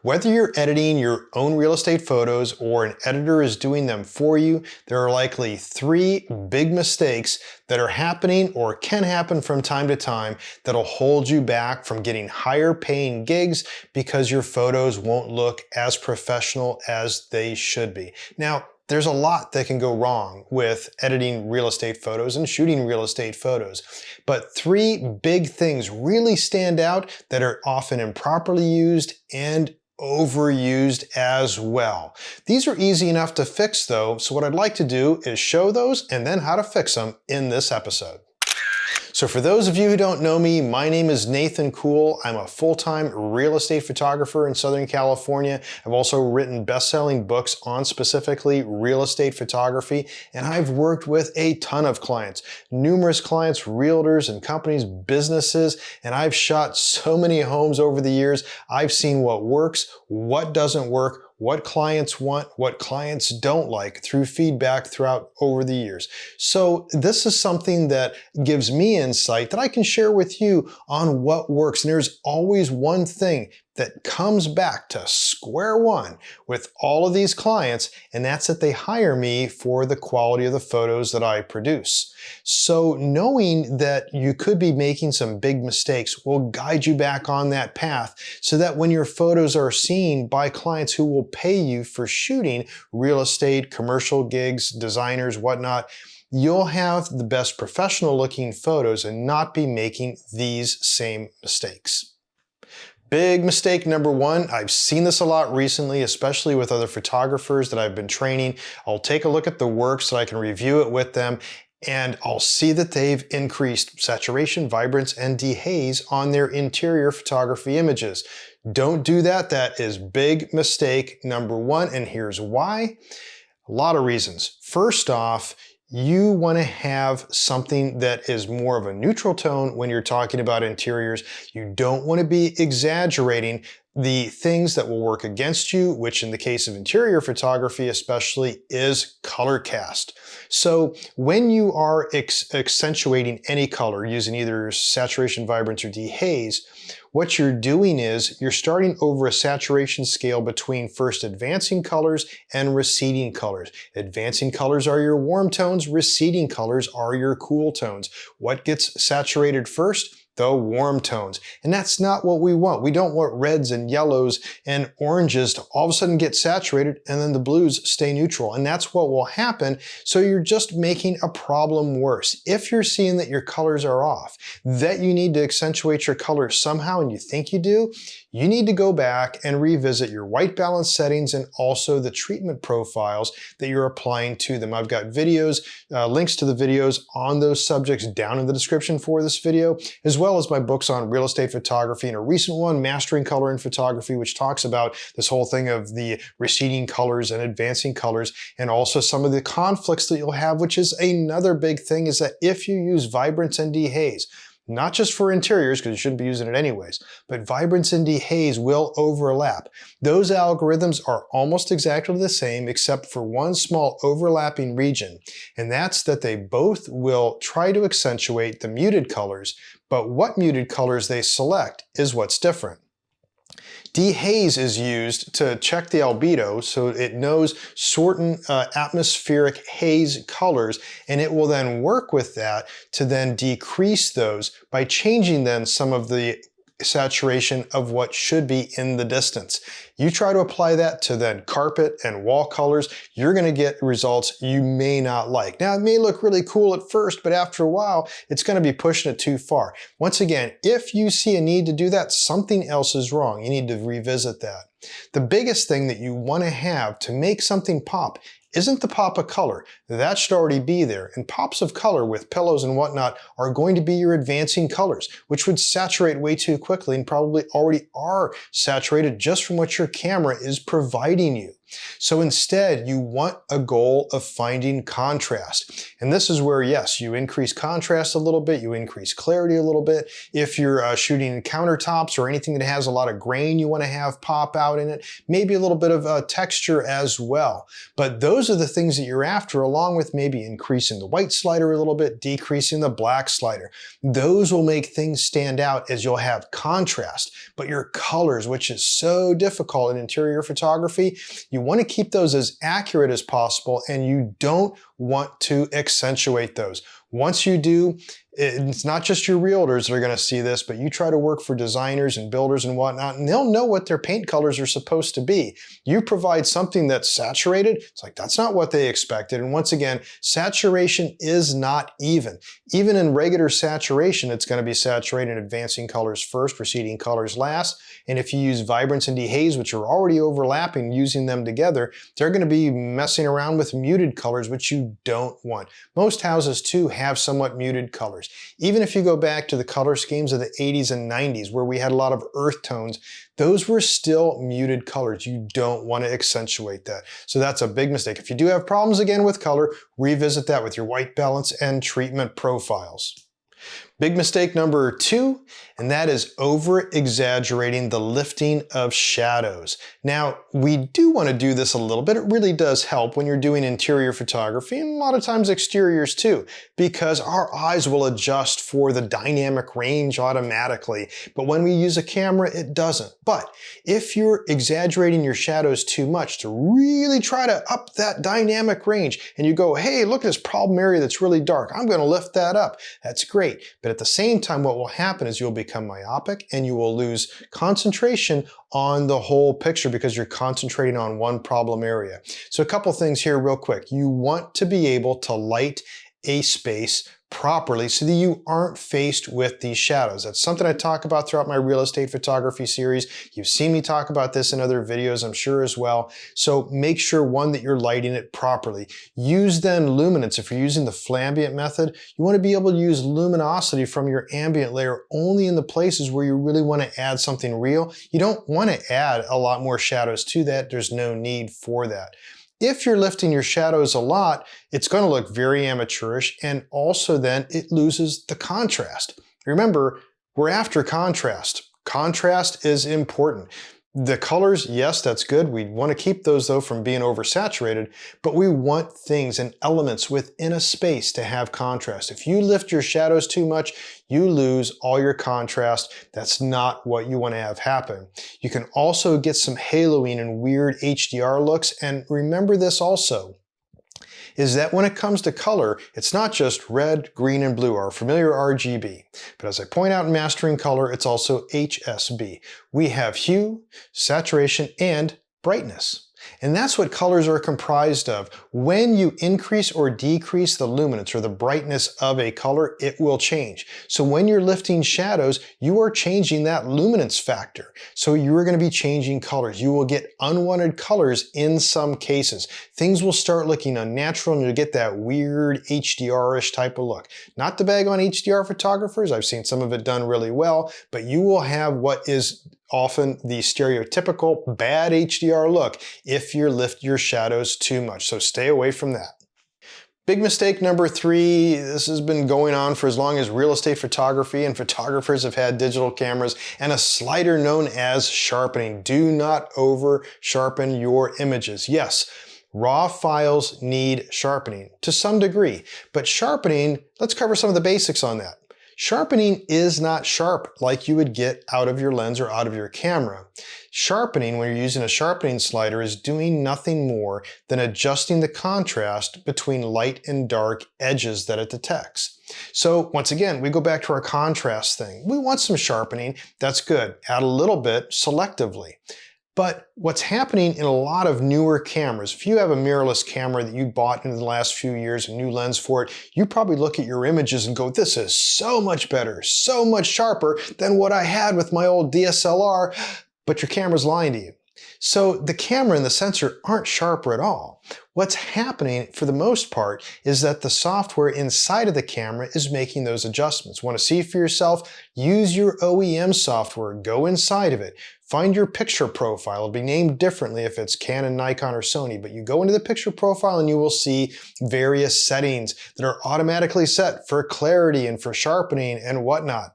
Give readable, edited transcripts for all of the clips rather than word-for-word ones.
Whether you're editing your own real estate photos or an editor is doing them for you, there are likely three big mistakes that are happening or can happen from time to time that'll hold you back from getting higher paying gigs because your photos won't look as professional as they should be. Now, there's a lot that can go wrong with editing real estate photos and shooting real estate photos, but three big things really stand out that are often improperly used and overused as well. These are easy enough to fix though, so what I'd like to do is show those and then how to fix them in this episode. So for those of you who don't know me, my name is Nathan Kuhl. I'm a full-time real estate photographer in Southern California. I've also written best-selling books on specifically real estate photography, and I've worked with a ton of clients, numerous clients, realtors and companies, businesses, and I've shot so many homes over the years. I've seen what works, what doesn't work, what clients want, what clients don't like through feedback throughout over the years. So this is something that gives me insight that I can share with you on what works. And there's always one thing that comes back to square one with all of these clients, and that's that they hire me for the quality of the photos that I produce. So knowing that you could be making some big mistakes will guide you back on that path so that when your photos are seen by clients who will pay you for shooting real estate, commercial gigs, designers, whatnot, you'll have the best professional looking photos and not be making these same mistakes. Big mistake number one, I've seen this a lot recently, especially with other photographers that I've been training. I'll take a look at the work so I can review it with them, and I'll see that they've increased saturation, vibrance, and dehaze on their interior photography images. Don't do that. That is big mistake number one, and here's why. A lot of reasons. First off, you want to have something that is more of a neutral tone when you're talking about interiors. You don't want to be exaggerating the things that will work against you, which in the case of interior photography especially is color cast. So when you are accentuating any color using either saturation, vibrance, or dehaze, what you're doing is you're starting over a saturation scale between first advancing colors and receding colors. Advancing colors are your warm tones, receding colors are your cool tones. What gets saturated first? The warm tones. And that's not what we want. We don't want reds and yellows and oranges to all of a sudden get saturated and then the blues stay neutral. And that's what will happen. So you're just making a problem worse. If you're seeing that your colors are off, that you need to accentuate your colors somehow and you think you do, you need to go back and revisit your white balance settings and also the treatment profiles that you're applying to them. I've got videos, links to the videos on those subjects down in the description for this video, as well as my books on real estate photography and a recent one, Mastering Color in Photography, which talks about this whole thing of the receding colors and advancing colors, and also some of the conflicts that you'll have, which is another big thing, is that if you use vibrance and dehaze, not just for interiors, because you shouldn't be using it anyways, but vibrance and dehaze will overlap. Those algorithms are almost exactly the same except for one small overlapping region, and that's that they both will try to accentuate the muted colors, but what muted colors they select is what's different. Dehaze is used to check the albedo, so it knows certain atmospheric haze colors, and it will then work with that to then decrease those by changing then some of the saturation of what should be in the distance. You try to apply that to then carpet and wall colors, you're going to get results you may not like. Now, it may look really cool at first, but after a while, it's going to be pushing it too far. Once again, if you see a need to do that, something else is wrong. You need to revisit that. The biggest thing that you want to have to make something pop isn't the pop of color. That should already be there. And pops of color with pillows and whatnot are going to be your advancing colors, which would saturate way too quickly and probably already are saturated just from what your camera is providing you. So instead, you want a goal of finding contrast. And this is where, yes, you increase contrast a little bit, you increase clarity a little bit. If you're shooting countertops or anything that has a lot of grain you want to have pop out in it, maybe a little bit of texture as well. But those are the things that you're after, along with maybe increasing the white slider a little bit, decreasing the black slider. Those will make things stand out as you'll have contrast. But your colors, which is so difficult in interior photography, you want to keep those as accurate as possible, and you don't want to accentuate those. Once you do, it's not just your realtors that are going to see this, but you try to work for designers and builders and whatnot, and they'll know what their paint colors are supposed to be. You provide something that's saturated, it's like, that's not what they expected. And once again, saturation is not even. Even in regular saturation, it's going to be saturated, advancing colors first, receding colors last. And if you use vibrance and dehaze, which are already overlapping, using them together, they're going to be messing around with muted colors, which you don't want. Most houses too have somewhat muted colors. Even if you go back to the color schemes of the 80s and 90s, where we had a lot of earth tones, those were still muted colors. You don't want to accentuate that. So that's a big mistake. If you do have problems again with color, revisit that with your white balance and treatment profiles. Big mistake number 2, and that is over-exaggerating the lifting of shadows. Now, we do want to do this a little bit. It really does help when you're doing interior photography, and a lot of times exteriors too, because our eyes will adjust for the dynamic range automatically. But when we use a camera, it doesn't. But if you're exaggerating your shadows too much to really try to up that dynamic range, and you go, hey, look at this problem area that's really dark, I'm going to lift that up. That's great. But at the same time, what will happen is you'll become myopic and you will lose concentration on the whole picture because you're concentrating on one problem area. So a couple things here real quick. You want to be able to light a space properly so that you aren't faced with these shadows. That's something I talk about throughout my real estate photography series. You've seen me talk about this in other videos, I'm sure, as well. So make sure, one, that you're lighting it properly. Use then luminance. If you're using the Flambient method, you want to be able to use luminosity from your ambient layer only in the places where you really want to add something real. You don't want to add a lot more shadows to that. There's no need for that. If you're lifting your shadows a lot, it's going to look very amateurish, and also then it loses the contrast. Remember, we're after contrast. Contrast is important. The colors, yes, that's good. We want to keep those though from being oversaturated, but we want things and elements within a space to have contrast. If you lift your shadows too much, you lose all your contrast. That's not what you want to have happen. You can also get some haloing and weird HDR looks, and remember this also, is that when it comes to color, it's not just red, green, and blue, our familiar RGB. But as I point out in Mastering Color, it's also HSB. We have hue, saturation, and brightness. And that's what colors are comprised of. When you increase or decrease the luminance or the brightness of a color, it will change. So when you're lifting shadows, you are changing that luminance factor. So you're going to be changing colors. You will get unwanted colors in some cases. Things will start looking unnatural and you'll get that weird HDR-ish type of look. Not to bag on HDR photographers, I've seen some of it done really well, but you will have what is often the stereotypical bad HDR look if you lift your shadows too much. So stay away from that. Big mistake number 3, this has been going on for as long as real estate photography and photographers have had digital cameras, and a slider known as sharpening. Do not over sharpen your images. Yes, raw files need sharpening to some degree, but sharpening, let's cover some of the basics on that. Sharpening is not sharp like you would get out of your lens or out of your camera. Sharpening, when you're using a sharpening slider, is doing nothing more than adjusting the contrast between light and dark edges that it detects. So once again, we go back to our contrast thing. We want some sharpening, that's good. Add a little bit selectively. But what's happening in a lot of newer cameras, if you have a mirrorless camera that you bought in the last few years, a new lens for it, you probably look at your images and go, this is so much better, so much sharper than what I had with my old DSLR, but your camera's lying to you. So the camera and the sensor aren't sharper at all. What's happening for the most part is that the software inside of the camera is making those adjustments. Want to see for yourself? Use your OEM software, go inside of it, find your picture profile. It'll be named differently if it's Canon, Nikon, or Sony, but you go into the picture profile and you will see various settings that are automatically set for clarity and for sharpening and whatnot.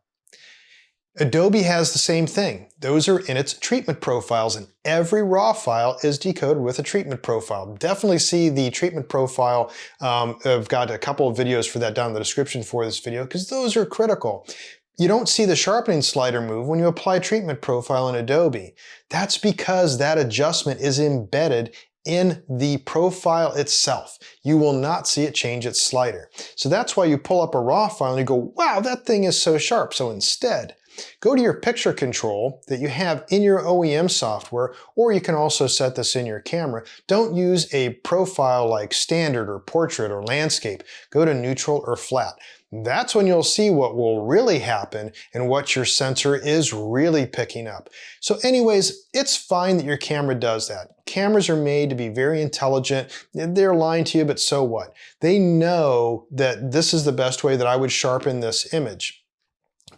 Adobe has the same thing. Those are in its treatment profiles, and every RAW file is decoded with a treatment profile. Definitely see the treatment profile. I've got a couple of videos for that down in the description for this video, because those are critical. You don't see the sharpening slider move when you apply treatment profile in Adobe. That's because that adjustment is embedded in the profile itself. You will not see it change its slider. So that's why you pull up a RAW file and you go, wow, that thing is so sharp. So instead, go to your picture control that you have in your OEM software, or you can also set this in your camera. Don't use a profile like standard or portrait or landscape. Go to neutral or flat. That's when you'll see what will really happen and what your sensor is really picking up. So anyways, it's fine that your camera does that. Cameras are made to be very intelligent. They're lying to you, but so what? They know that this is the best way that I would sharpen this image.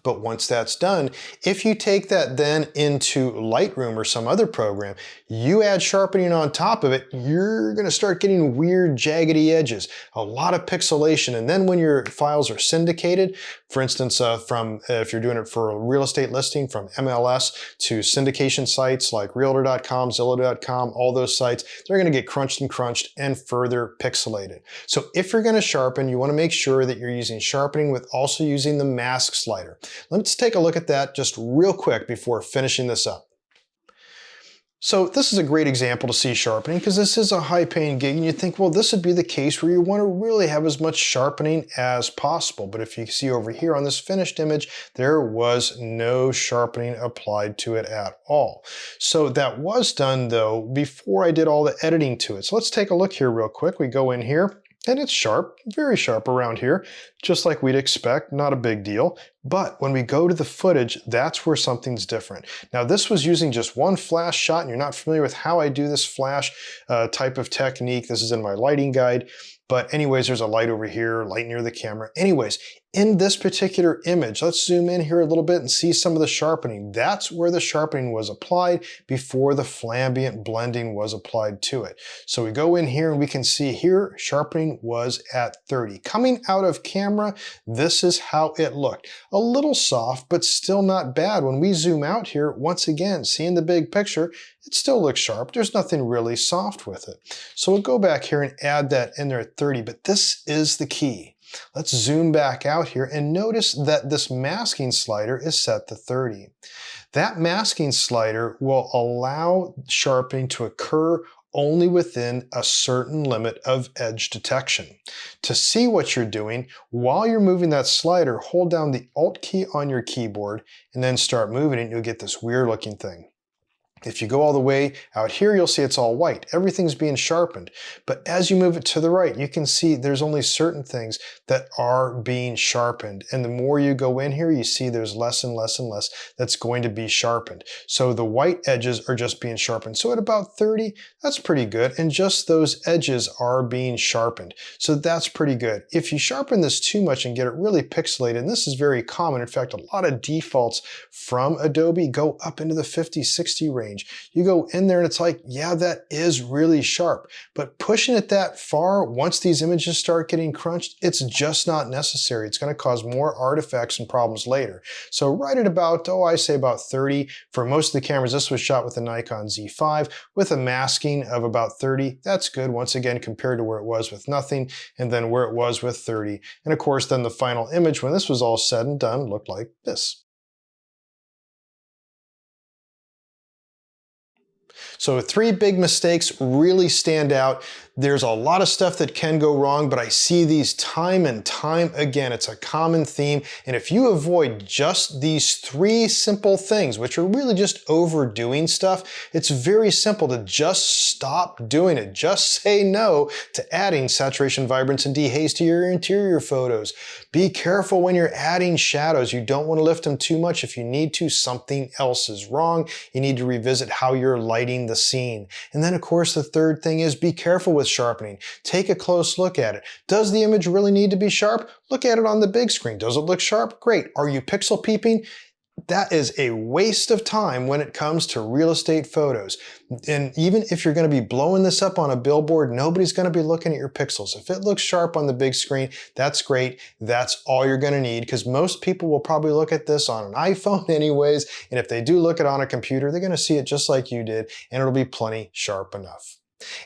But once that's done, if you take that then into Lightroom or some other program, you add sharpening on top of it, you're going to start getting weird jaggedy edges, a lot of pixelation. And then when your files are syndicated, for instance, if you're doing it for a real estate listing, from MLS to syndication sites like Realtor.com, Zillow.com, all those sites, they're going to get crunched and further pixelated. So if you're going to sharpen, you want to make sure that you're using sharpening with also using the mask slider. Let's take a look at that just real quick before finishing this up. So this is a great example to see sharpening, because this is a high-paying gig, and you think, well, this would be the case where you want to really have as much sharpening as possible. But if you see over here on this finished image, there was no sharpening applied to it at all. So that was done, though, before I did all the editing to it. So let's take a look here real quick. We go in here, and it's sharp, very sharp around here, just like we'd expect, not a big deal. But when we go to the footage, that's where something's different. Now, this was using just one flash shot, and you're not familiar with how I do this flash type of technique. This is in my lighting guide. But anyways, there's a light over here, light near the camera. Anyways, in this particular image, let's zoom in here a little bit and see some of the sharpening. That's where the sharpening was applied before the Flambient blending was applied to it. So we go in here and we can see here, sharpening was at 30. Coming out of camera, this is how it looked. A little soft, but still not bad. When we zoom out here, once again, seeing the big picture, it still looks sharp. There's nothing really soft with it. So we'll go back here and add that in there at 30, but this is the key. Let's zoom back out here and notice that this masking slider is set to 30. That masking slider will allow sharpening to occur only within a certain limit of edge detection. To see what you're doing, while you're moving that slider, hold down the Alt key on your keyboard and then start moving it, and you'll get this weird looking thing. If you go all the way out here, you'll see it's all white. Everything's being sharpened. But as you move it to the right, you can see there's only certain things that are being sharpened. And the more you go in here, you see there's less and less and less that's going to be sharpened. So the white edges are just being sharpened. So at about 30, that's pretty good. And just those edges are being sharpened. So that's pretty good. If you sharpen this too much and get it really pixelated, and this is very common. In fact, a lot of defaults from Adobe go up into the 50, 60 range. You go in there and it's like, yeah, that is really sharp. But pushing it that far, once these images start getting crunched, it's just not necessary. It's going to cause more artifacts and problems later. So right at about, I say about 30. For most of the cameras, this was shot with the Nikon Z5 with a masking of about 30. That's good, once again, compared to where it was with nothing, and then where it was with 30. And of course, then the final image, when this was all said and done, looked like this. So 3 big mistakes really stand out. There's a lot of stuff that can go wrong, but I see these time and time again. It's a common theme. And if you avoid just these 3 simple things, which are really just overdoing stuff, it's very simple to just stop doing it. Just say no to adding saturation, vibrance, and dehaze to your interior photos. Be careful when you're adding shadows. You don't want to lift them too much. If you need to, something else is wrong. You need to revisit how your light highlighting the scene. And then of course the third thing is be careful with sharpening. Take a close look at it. Does the image really need to be sharp? Look at it on the big screen. Does it look sharp? Great. Are you pixel peeping? That is a waste of time when it comes to real estate photos. And even if you're going to be blowing this up on a billboard, nobody's going to be looking at your pixels. If it looks sharp on the big screen, that's great. That's all you're going to need, because most people will probably look at this on an iPhone anyways. And if they do look at it on a computer, they're going to see it just like you did, and it'll be plenty sharp enough.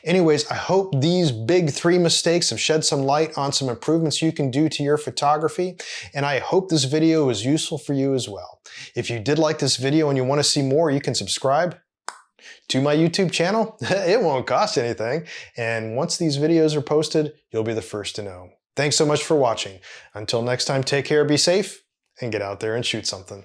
Anyways, I hope these big 3 mistakes have shed some light on some improvements you can do to your photography, and I hope this video was useful for you as well. If you did like this video and you want to see more, you can subscribe to my YouTube channel. It won't cost anything, and once these videos are posted, you'll be the first to know. Thanks so much for watching. Until next time, take care, be safe, and get out there and shoot something.